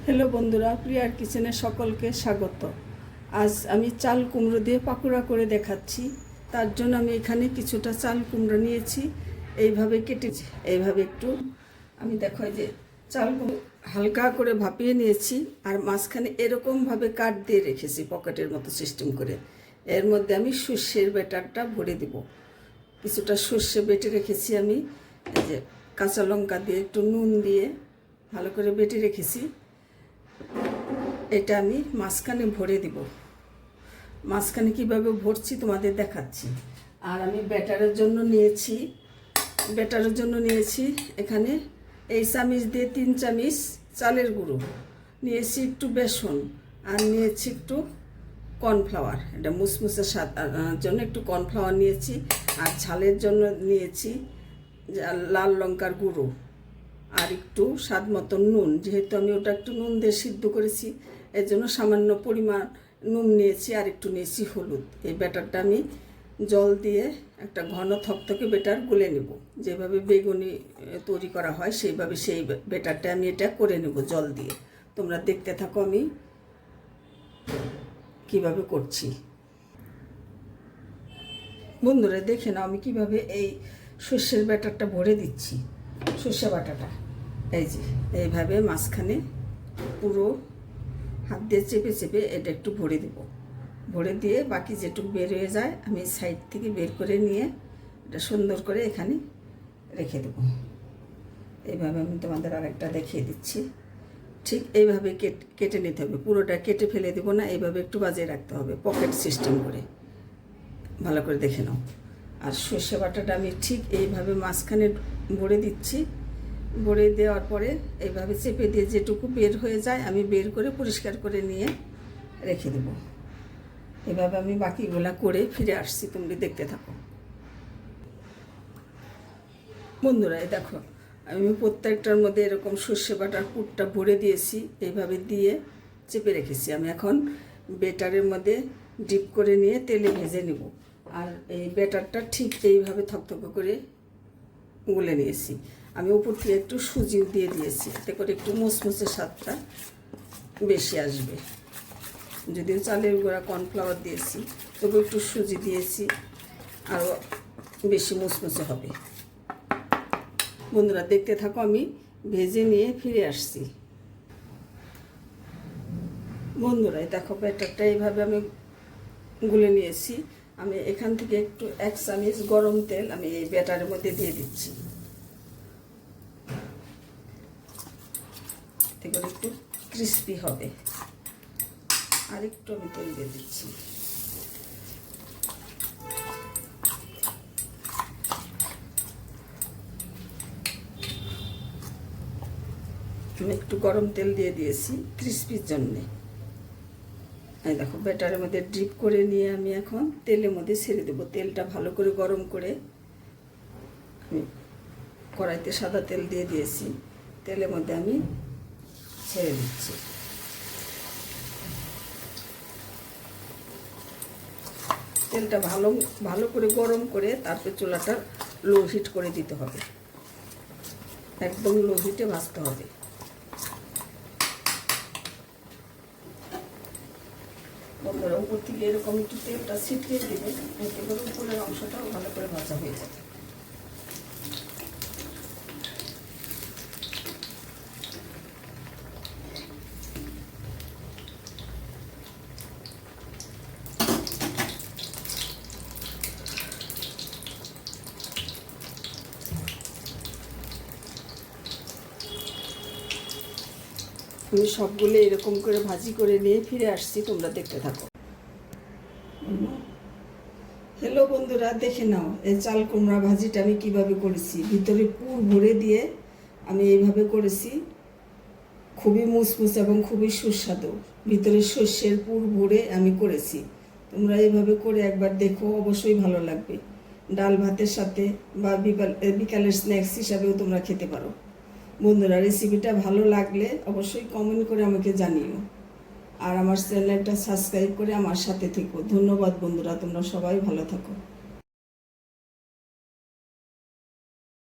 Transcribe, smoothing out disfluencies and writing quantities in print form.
Hello বন্ধুরা, প্রিয়ার কিচেনে সকলকে স্বাগত। আজ আমি চাল কুমড়ো দিয়ে পাকোড়া করে দেখাচ্ছি। তার জন্য আমি এখানে কিছুটা চাল কুমড়ো নিয়েছি, এইভাবে কেটেছি। এইভাবে একটু আমি দেখো যে চাল কুমড়ো হালকা করে ভাপিয়ে নিয়েছি, আর মাঝখানে এরকমভাবে কাট দিয়ে রেখেছি পকেটের মতো সিস্টেম করে। এর মধ্যে আমি সর্ষের ব্যাটারটা ভরে দেব। কিছুটা সর্ষে বেটে রেখেছি আমি, এই যে কাঁচা লঙ্কা দিয়ে একটু নুন দিয়ে ভালো করে বেটে রেখেছি। এটা আমি মাঝখানে ভরে দিব। মাঝখানে কীভাবে ভরছি তোমাদের দেখাচ্ছি। আর আমি ব্যাটারের জন্য নিয়েছি এখানে এই চামিচ দিয়ে 3 চামিচ চালের গুঁড়ো নিয়েছি, একটু বেসন, আর নিয়েছি একটু কর্নফ্লাওয়ার। এটা মুসমুসে স্বাদ জন্য একটু কর্নফ্লাওয়ার নিয়েছি। আর ঝালের জন্য নিয়েছি লাল লঙ্কার গুঁড়ো, আর একটু স্বাদ মতো নুন। যেহেতু আমি ওটা একটু নুন দিয়ে সিদ্ধ করেছি, এর জন্য সামান্য পরিমাণ নুন নিয়েছি, আর একটু নিয়েছি হলুদ। এই ব্যাটারটা আমি জল দিয়ে একটা ঘন থকথকে ব্যাটার গুলে নেব। যেভাবে বেগুনি তৈরি করা হয় সেইভাবে সেই ব্যাটারটা আমি এটা করে নেব জল দিয়ে। তোমরা দেখতে থাকো আমি কিভাবে করছি। বন্ধুরা দেখে নাও আমি কিভাবে এই সর্ষের ব্যাটারটা ভরে দিচ্ছি। সর্ষে বাটাটা এই যে এইভাবে মাঝখানে পুরো হাত দিয়ে চেপে চেপে এটা একটু ভরে দেব। ভরে দিয়ে বাকি যেটুকু বের হয়ে যায় আমি সাইড থেকে বের করে নিয়ে এটা সুন্দর করে এখানে রেখে দেব। এইভাবে আমি তোমাদের আরেকটা দেখিয়ে দিচ্ছি। ঠিক এইভাবে কেটে নিতে হবে, পুরোটা কেটে ফেলে দেবো না, এইভাবে একটু বাজিয়ে রাখতে হবে পকেট সিস্টেম করে। ভালো করে দেখে নাও। আর সর্ষে বাটাটা আমি ঠিক এইভাবে মাঝখানে ভরে দিচ্ছি। ভরে দেওয়ার পরে এইভাবে চেপে দিয়ে যেটুকু বের হয়ে যায় আমি বের করে পরিষ্কার করে নিয়ে রেখে দেব। এভাবে আমি বাকিগুলা করে ফিরে আসছি, তোমরা দেখতে থাকো। বন্ধুরা দেখো আমি প্রত্যেকটার মধ্যে এরকম সর্ষে বাটার পুরটা ভরে দিয়েছি, এইভাবে দিয়ে চেপে রেখেছি। আমি এখন ব্যাটারের মধ্যে ডিপ করে নিয়ে তেলে ভেজে নেব। আর এই ব্যাটারটা ঠিক এইভাবে থকথকে করে গুলে নিয়েছি। আমি উপর থেকে একটু সুজিও দিয়ে দিয়েছি, এতে করে একটু মুসমুসে স্বাদটা বেশি আসবে। যদিও চালের গুঁড়া কর্নফ্লাওয়ার দিয়েছি, তবু একটু সুজি দিয়েছি, আরও বেশি মুসমুসে হবে। বন্ধুরা দেখতে থাকো, আমি ভেজে নিয়ে ফিরে আসছি। বন্ধুরা দেখো ব্যাটারটা এইভাবে আমি গুলে নিয়েছি। আমি এখান থেকে একটু 1 চামচ গরম তেল আমি এই ব্যাটারের মধ্যে দিয়ে দিচ্ছি। এতে করে একটু ক্রিস্পি হবে। আর একটু আমি তেল দিয়ে দিচ্ছি। আমি একটু গরম তেল দিয়ে দিয়েছি ক্রিস্পির জন্যে। এই দেখো ব্যাটারের মধ্যে ডিপ করে নিয়ে আমি এখন তেলের মধ্যে ছেড়ে দেবো। তেলটা ভালো করে গরম করে আমি কড়াইতে সাদা তেল দিয়ে দিয়েছি, তেলের মধ্যে আমি ছেড়ে দিচ্ছি। তেলটা ভালো করে গরম করে তারপর চুলাটা লো হিট করে দিতে হবে, একদম লো হিটে ভাজতে হবে। বন্ধুরা উপর থেকে এরকম একটু তেলটা ছিটিয়ে দেবে, এতে করে উপরের অংশটাও ভালো করে ভাজা হয়ে যাবে। আমি সবগুলো এরকম করে ভাজি করে নিয়ে ফিরে আসছি, তোমরা দেখতে থাকো। হ্যালো বন্ধুরা দেখে নাও এই চাল কুমড়া ভাজিটা আমি কিভাবে করেছি। ভিতরে পুর ভরে দিয়ে আমি এইভাবে করেছি, খুবই মুসমুস এবং খুবই সুস্বাদু। ভিতরে সর্ষের পুর ভরে আমি করেছি। তোমরা এইভাবে করে একবার দেখো, অবশ্যই ভালো লাগবে। ডাল ভাতের সাথে বা বিকালের স্ন্যাক্স হিসাবেও তোমরা খেতে পারো। বন্ধুরা রেসিপিটা ভালো লাগলে অবশ্যই কমেন্ট করে আমাকে জানিও, আর আমার চ্যানেলটা সাবস্ক্রাইব করে আমার সাথে থেকো। ধন্যবাদ বন্ধুরা, তোমরা সবাই ভালো থাকো।